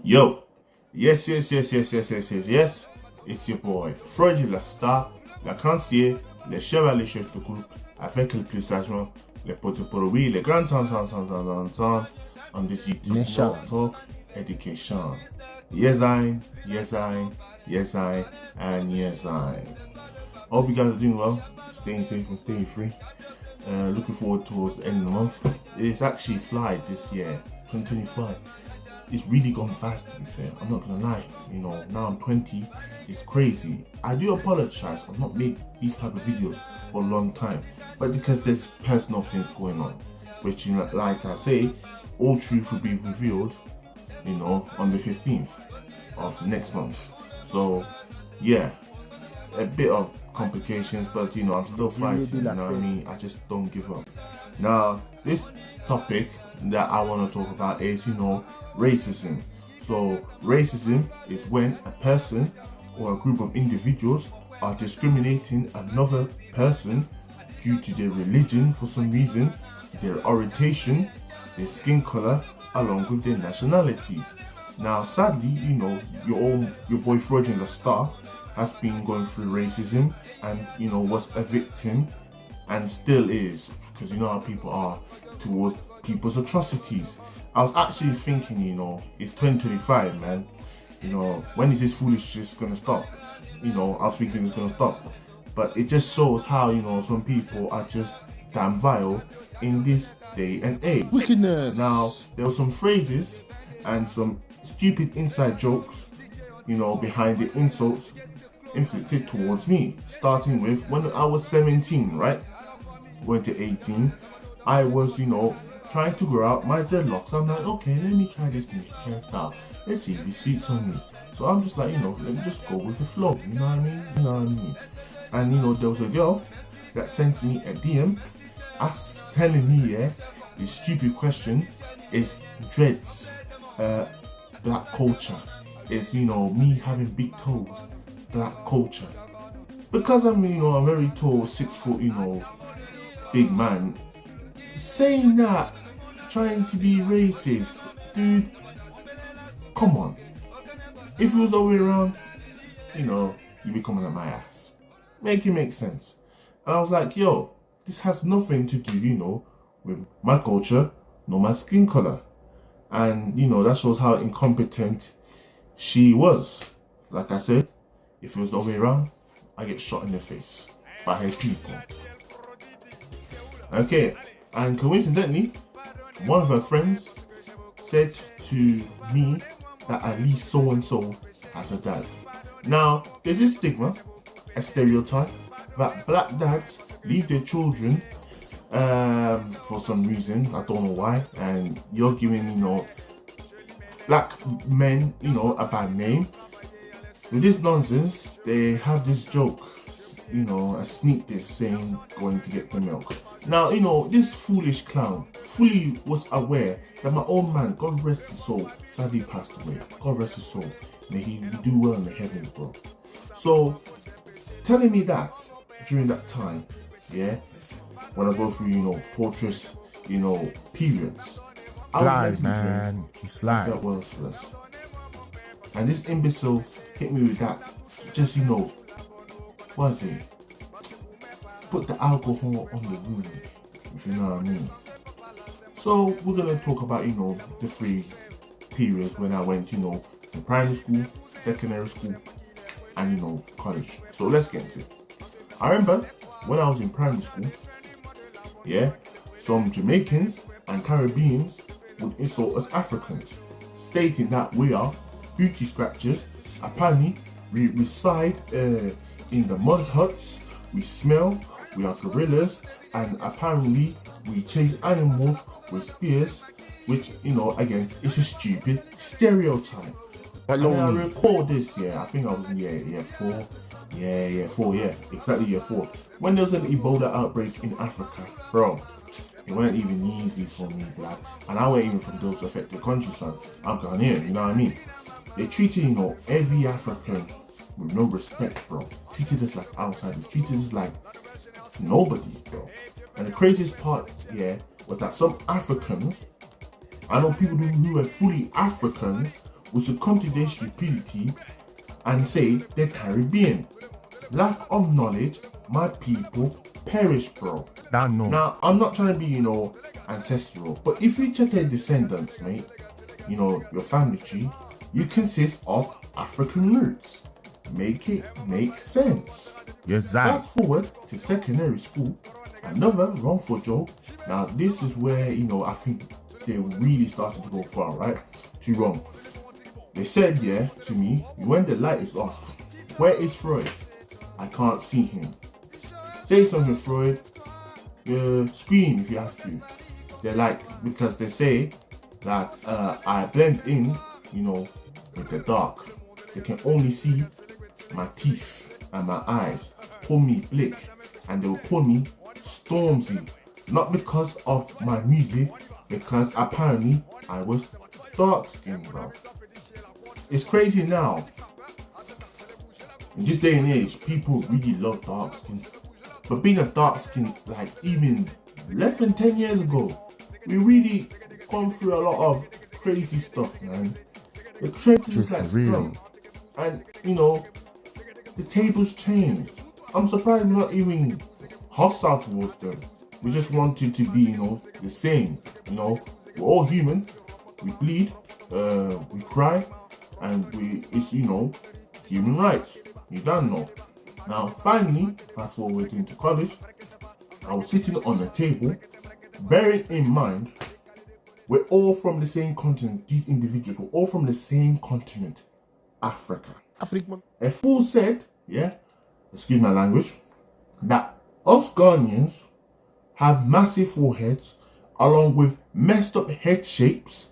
Yo, yes. It's your boy, Freugend la Starr, la cancier, les chevaliers chefs de groupe, avec le plus sagement, les potes pour oui, les grands temps, on this YouTube talk education. Yes, and yes, I. Hope you guys are doing well, staying safe and staying free. Looking forward towards the end of the month. It's actually fly this year, 2025. It's really gone fast, to be fair. I'm not gonna lie. You know, now I'm 20. It's crazy. I do apologize. I've not made these type of videos for a long time, but because there's personal things going on, which, you know, like I say, all truth will be revealed, you know, on the 15th of next month. So, yeah, a bit of complications, but you know, I'm still fighting. You know what I mean? I just don't give up. Now, this topic that I want to talk about is, you know, racism. So racism is when a person or a group of individuals are discriminating another person due to their religion for some reason, their orientation, their skin color, along with their nationalities. Now, sadly, you know, your boy Freugend la Starr has been going through racism and, you know, was a victim and still is, because you know how people are towards people's atrocities. I was actually thinking, you know, it's 2025, man. You know, when is this foolishness gonna stop? You know, I was thinking it's gonna stop. But it just shows how, you know, some people are just damn vile in this day and age. Wickedness. Now, there were some phrases and some stupid inside jokes, you know, behind the insults inflicted towards me. Starting with when I was 17, right? Went to 18. I was, you know, trying to grow out my dreadlocks. I'm like, okay, let me try this new hairstyle. Let's see if it suits on me. So I'm just like, you know, let me just go with the flow. You know what I mean? You know what I mean? And you know, there was a girl that sent me a DM telling me, yeah, this stupid question is dreads, black culture. It's, you know, me having big toes, black culture. Because I'm, you know, a very tall, 6 foot, you know, big man. Saying that, trying to be racist, dude, come on. If it was the other way around, you know, you'd be coming at my ass. Make it make sense. And I was like, yo, this has nothing to do, you know, with my culture, nor my skin color. And, you know, that shows how incompetent she was. Like I said, if it was the other way around, I get shot in the face by her people. Okay. And coincidentally, one of her friends said to me that at least so and so has a dad. Now, there's this stigma, a stereotype, that black dads leave their children for some reason, I don't know why, and you're giving, you know, black men, you know, a bad name. With this nonsense, they have this joke, you know, a sneak diss saying going to get the milk. Now, you know, this foolish clown fully was aware that my old man, God rest his soul, sadly passed away. God rest his soul. May he do well in the heavens, bro. So, telling me that during that time, yeah, when I go through, you know, torturous, you know, periods, Slide, man. You slide. I felt worthless. And this imbecile hit me with that. Just, you know, what is it? Put the alcohol on the wound, if you know what I mean. So we're gonna talk about, you know, the 3 periods when I went, you know, to primary school, secondary school, and, you know, college. So let's get into it. I remember when I was in primary school, yeah, some Jamaicans and Caribbeans would insult us Africans, stating that we are booty scratchers. Apparently, we reside in the mud huts, we smell, we are gorillas, and apparently we chase animals with spears, which, you know, again, it's a stupid stereotype. And I recall this, yeah, I think I was in year 4. Year 4, exactly year 4. When there was an Ebola outbreak in Africa, bro, it weren't even easy for me, black. And I wasn't even from those affected countries, son. I'm Ghanaian, you know what I mean? They treated, you know, every African with no respect, bro. Treated us like outsiders, treated us like nobodies, bro. And the craziest part, yeah, was that some Africans, I know people who were fully Africans, we succumb to their stupidity and say they're Caribbean. Lack of knowledge, my people perish, bro. Now, I'm not trying to be, ancestral, but if you check your descendants, mate, your family tree, you consist of African roots. Make it make sense. Yes, Fast forward to secondary school, another wrongful joke. Now, this is where, I think they really started to go far, right? Too wrong. They said, to me, when the light is off, where is Freud? I can't see him. Say something, Freud. Scream if you have to. They're like, because they say that I blend in, with the dark. They can only see my teeth and my eyes. Call me Blick, and they will call me Stormzy. Not because of my music, because apparently I was dark skinned, bro. It's crazy now. In this day and age, people really love dark skin. But being a dark skin, like even less than 10 years ago, we really gone through a lot of crazy stuff, man. The trend is like strong. And, the tables changed. I'm surprised we're not even hostile towards them. We just wanted to be, the same. We're all human. We bleed, we cry, and it's, human rights. You don't know. Now, finally, fast forward into college, I was sitting on a table, bearing in mind, we're all from the same continent. These individuals were all from the same continent, Africa. A fool said, excuse my language, that us Ghanaians have massive foreheads along with messed up head shapes.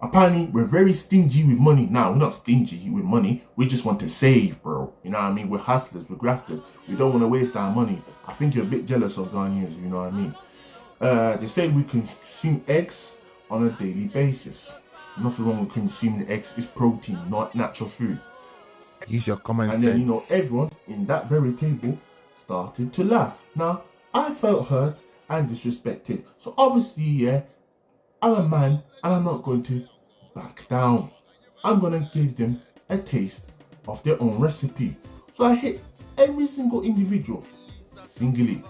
Apparently, we're very stingy with money. Now, we're not stingy with money. We just want to save, bro. You know what I mean? We're hustlers, we're grafters. We don't want to waste our money. I think you're a bit jealous of Ghanaians, you know what I mean? They say we consume eggs on a daily basis. Nothing wrong with consuming eggs. It's protein, not natural food. Use your common sense. And then, everyone in that very table started to laugh. Now, I felt hurt and disrespected. So obviously, I'm a man and I'm not going to back down. I'm going to give them a taste of their own recipe. So I hit every single individual singly.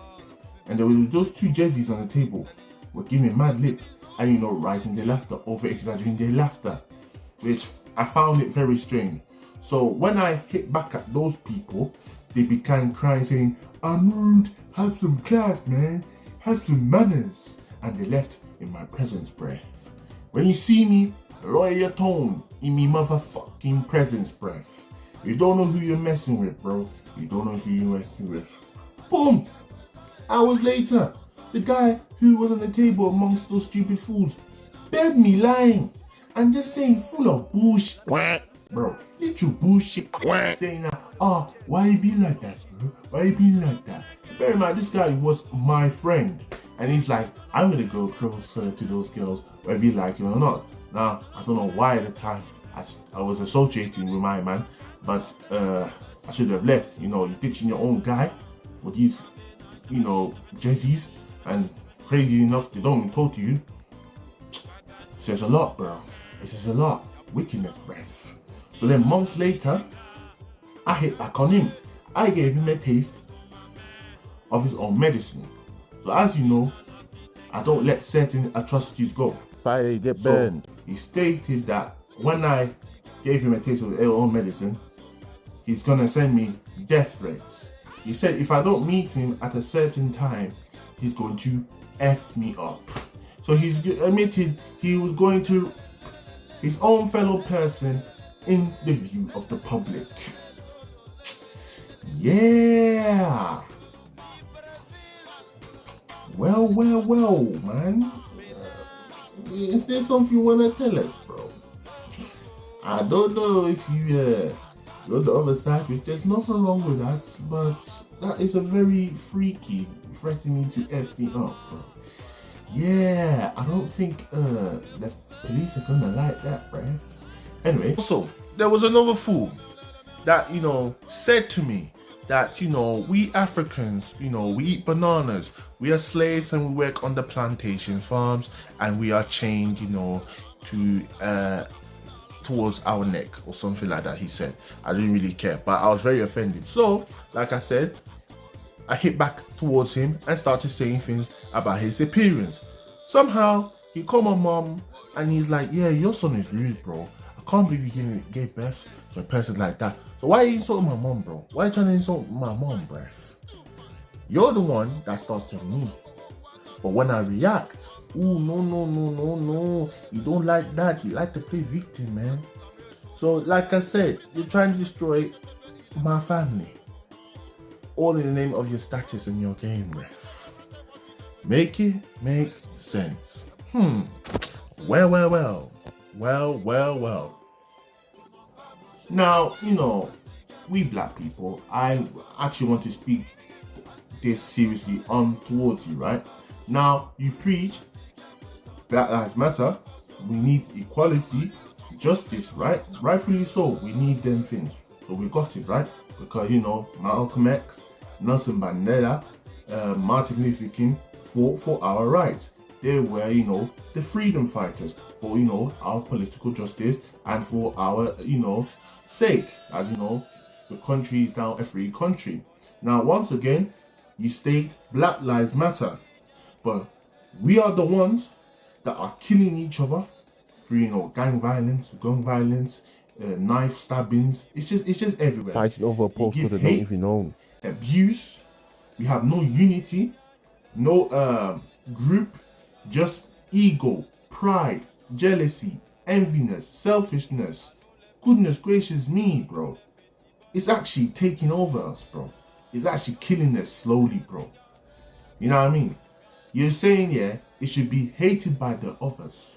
And there were those two jerseys on the table were giving mad lip and rising their laughter, over exaggerating their laughter, which I found it very strange. So when I hit back at those people, they began crying saying, I'm rude, have some class, man, have some manners. And they left in my presence, bruh. When you see me, lower your tone in me motherfucking presence, bruh. You don't know who you're messing with, bro. You don't know who you're messing with. Boom! Hours later, the guy who was on the table amongst those stupid fools begged me lying and just saying full of bullshit. Bro, literal bullshit. Saying that, why you being like that, bro? Why you being like that? Bear in mind, this guy was my friend. And he's like, I'm gonna go closer to those girls, whether you like it or not. Now, I don't know why at the time I was associating with my man, but I should have left. You're ditching your own guy for these, jerseys, and crazy enough, they don't even talk to you. It says a lot, bro. It says a lot. Wickedness, breath. So then months later, I hit back on him. I gave him a taste of his own medicine. So as you know, I don't let certain atrocities go. Fire, get burned. So he stated that when I gave him a taste of his own medicine, he's gonna send me death threats. He said if I don't meet him at a certain time, he's going to F me up. So he's admitted he was going to his own fellow person in the view of the public. Yeah. Well, man. Is there something you want to tell us, bro? I don't know if you're the other side, which there's nothing wrong with that, but that is a very freaky, threatening to F me up, bro. Yeah, I don't think the police are gonna like that, bruv. Anyway, also, there was another fool that, said to me that, we Africans, we eat bananas, we are slaves and we work on the plantation farms and we are chained, to towards our neck or something like that, he said. I didn't really care, but I was very offended. So, like I said, I hit back towards him and started saying things about his appearance. Somehow, he called my mom and he's like, yeah, your son is rude, bro. I can't believe you gave birth to a person like that. So why are you insulting my mom, bro? Why are you trying to insult my mom, bruv? You're the one that started me. But when I react, ooh, no. You don't like that. You like to play victim, man. So, like I said, you're trying to destroy my family. All in the name of your status and your game, ref. Make it make sense. Well. Now, you know, we black people, I actually want to speak this seriously on towards you, right? Now, you preach Black Lives Matter, we need equality, justice, right? Rightfully so, we need them things. So we got it, right? Because, you know, Malcolm X, Nelson Mandela, Martin Luther King fought for our rights. They were, you know, the freedom fighters for, you know, our political justice and for our, you know, sake. As you know, the country is now a free country. Now, once again, you state Black Lives Matter, but we are the ones that are killing each other through, you know, gang violence, gun violence, knife stabbings. It's just everywhere. Fighting over a postcode that don't even own. Abuse. We have no unity, no group, just ego, pride, jealousy, enviness, selfishness. Goodness gracious me, bro. It's actually taking over us, bro. It's actually killing us slowly, bro. You know what I mean? You're saying, yeah, it should be hated by the others,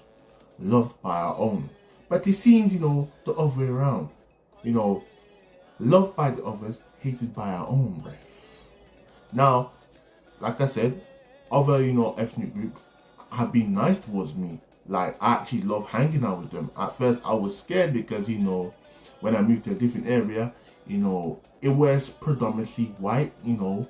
loved by our own. But it seems, you know, the other way around. You know, loved by the others, hated by our own, bro. Now, like I said, other, you know, ethnic groups have been nice towards me. Like, I actually love hanging out with them. At first, I was scared because, you know, when I moved to a different area, you know, it was predominantly white, you know.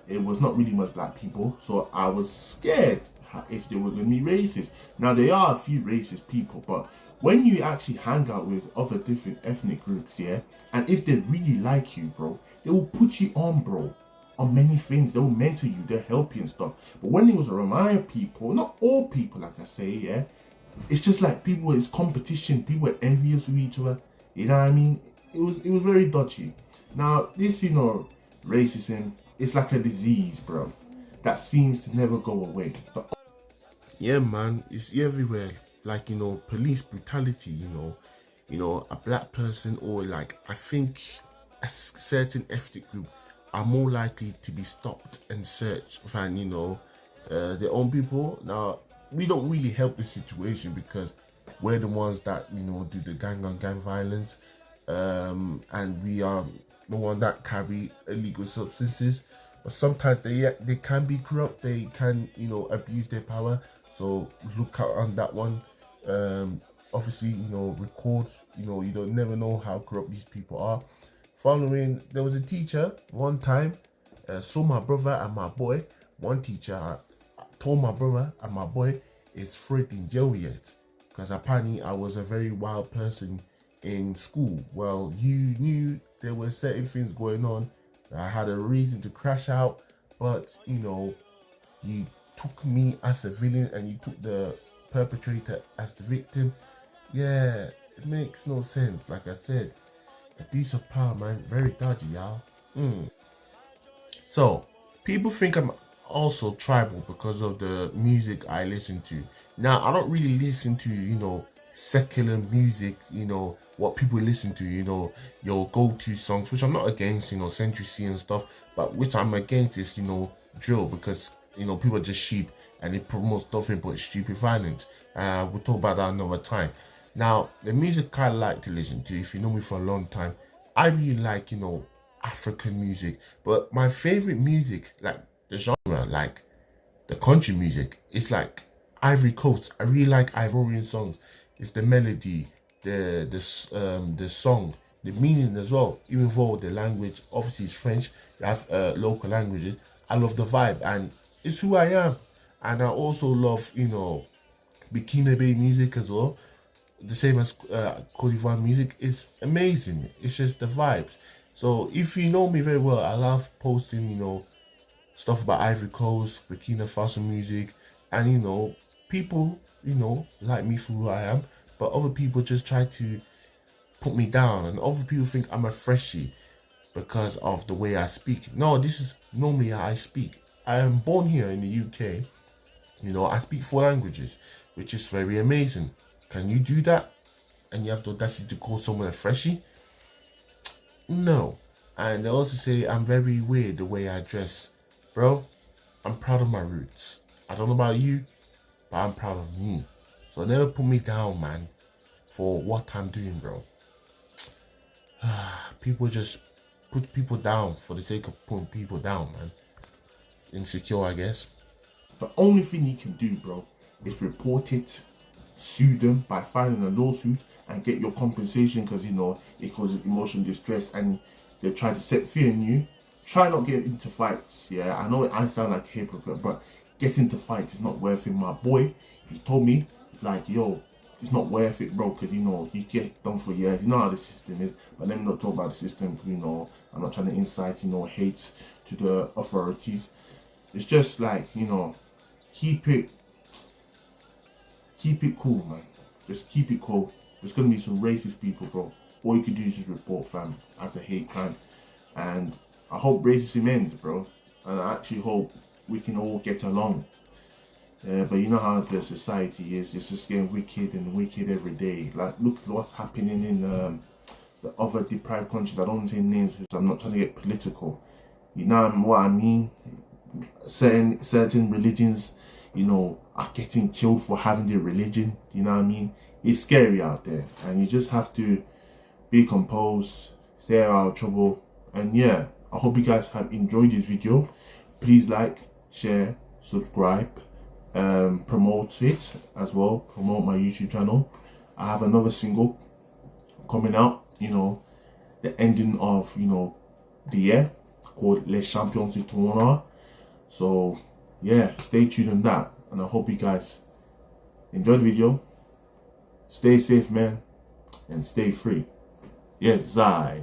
It was not really much black people. So I was scared if they were going to be racist. Now, there are a few racist people, but when you actually hang out with other different ethnic groups, yeah, and if they really like you, bro, they will put you on, bro, on many things. They'll mentor you, they'll help you and stuff. But when it was around my people, not all people, like I say, yeah, it's just like people, it's competition. People were envious with each other. You know what I mean? It was very dodgy. Now, this, you know, racism, it's like a disease, bro, that seems to never go away. But yeah, man, it's everywhere. Like, you know, police brutality, you know, a black person, or like, I think a certain ethnic group are more likely to be stopped and searched than, you know, their own people. Now, we don't really help the situation because we're the ones that, you know, do the gang on gang violence, and we are the one that carry illegal substances. But sometimes they can be corrupt. They can, you know, abuse their power. So look out on that one. Obviously, you know, record. You know, you don't never know how corrupt these people are. Following, there was a teacher one time saw my brother and my boy. One teacher told my brother and my boy is Freud in jail yet, because apparently I was a very wild person in school. Well, you knew there were certain things going on. I had a reason to crash out, but, you know, you took me as a villain and you took the perpetrator as the victim. Yeah, it makes no sense. Like I said, abuse of power, man, very dodgy, y'all. So, people think I'm also tribal because of the music I listen to. Now, I don't really listen to, you know, secular music, you know, what people listen to, you know, your go-to songs, which I'm not against, you know, Century C and stuff, but which I'm against is, you know, drill, because, you know, people are just sheep and it promotes nothing but stupid violence. We'll talk about that another time. Now, the music I like to listen to, if you know me for a long time, I really like, you know, African music. But my favorite music, like the genre, like the country music, it's like Ivory Coast. I really like Ivorian songs. It's the melody, the song, the meaning as well. Even though the language obviously is French, you have local languages. I love the vibe, and it's who I am. And I also love, you know, Bikini Bay music as well. the same as Cote d'Ivoire music. It's amazing. It's just the vibes. So if you know me very well, I love posting, you know, stuff about Ivory Coast, Burkina Faso music, and you know, people, you know, like me for who I am, but other people just try to put me down, and other people think I'm a freshie because of the way I speak. No, this is normally how I speak. I am born here in the UK. You know, I speak 4 languages, which is very amazing. Can you do that? And you have the audacity to call someone a freshie? No. And they also say I'm very weird the way I dress. Bro, I'm proud of my roots. I don't know about you, but I'm proud of me. So never put me down, man, for what I'm doing, bro. People just put people down for the sake of putting people down, man. Insecure, I guess. The only thing you can do, bro, is report it, sue them by filing a lawsuit, and get your compensation, because you know it causes emotional distress and they try to set fear in you. Try not get into fights. Yeah, I know I sound like a hypocrite, but getting into fights is not worth it. My boy, he told me, like, yo, it's not worth it, bro, because you know you get done for years. You know how the system is. But let me not talk about the system. You know, I'm not trying to incite, you know, hate to the authorities. It's just like, you know, keep it cool, man. Just keep it cool. There's gonna be some racist people, bro. All you can do is just report, fam, as a hate crime. And I hope racism ends, bro. And I actually hope we can all get along. But you know how the society is. It's just getting wicked and wicked every day. Like, look at what's happening in the other deprived countries. I don't want to say names because I'm not trying to get political. You know what I mean? Certain religions, you know, are getting killed for having their religion. You know what I mean? It's scary out there, and you just have to be composed, stay out of trouble. And yeah, I hope you guys have enjoyed this video. Please like, share, subscribe, promote it as well. Promote my YouTube channel. I have another single coming out, you know, the ending of, you know, the year, called Les Champions du Tournoi. So yeah, stay tuned on that, and I hope you guys enjoyed the video. Stay safe, man, and stay free. Yes, I.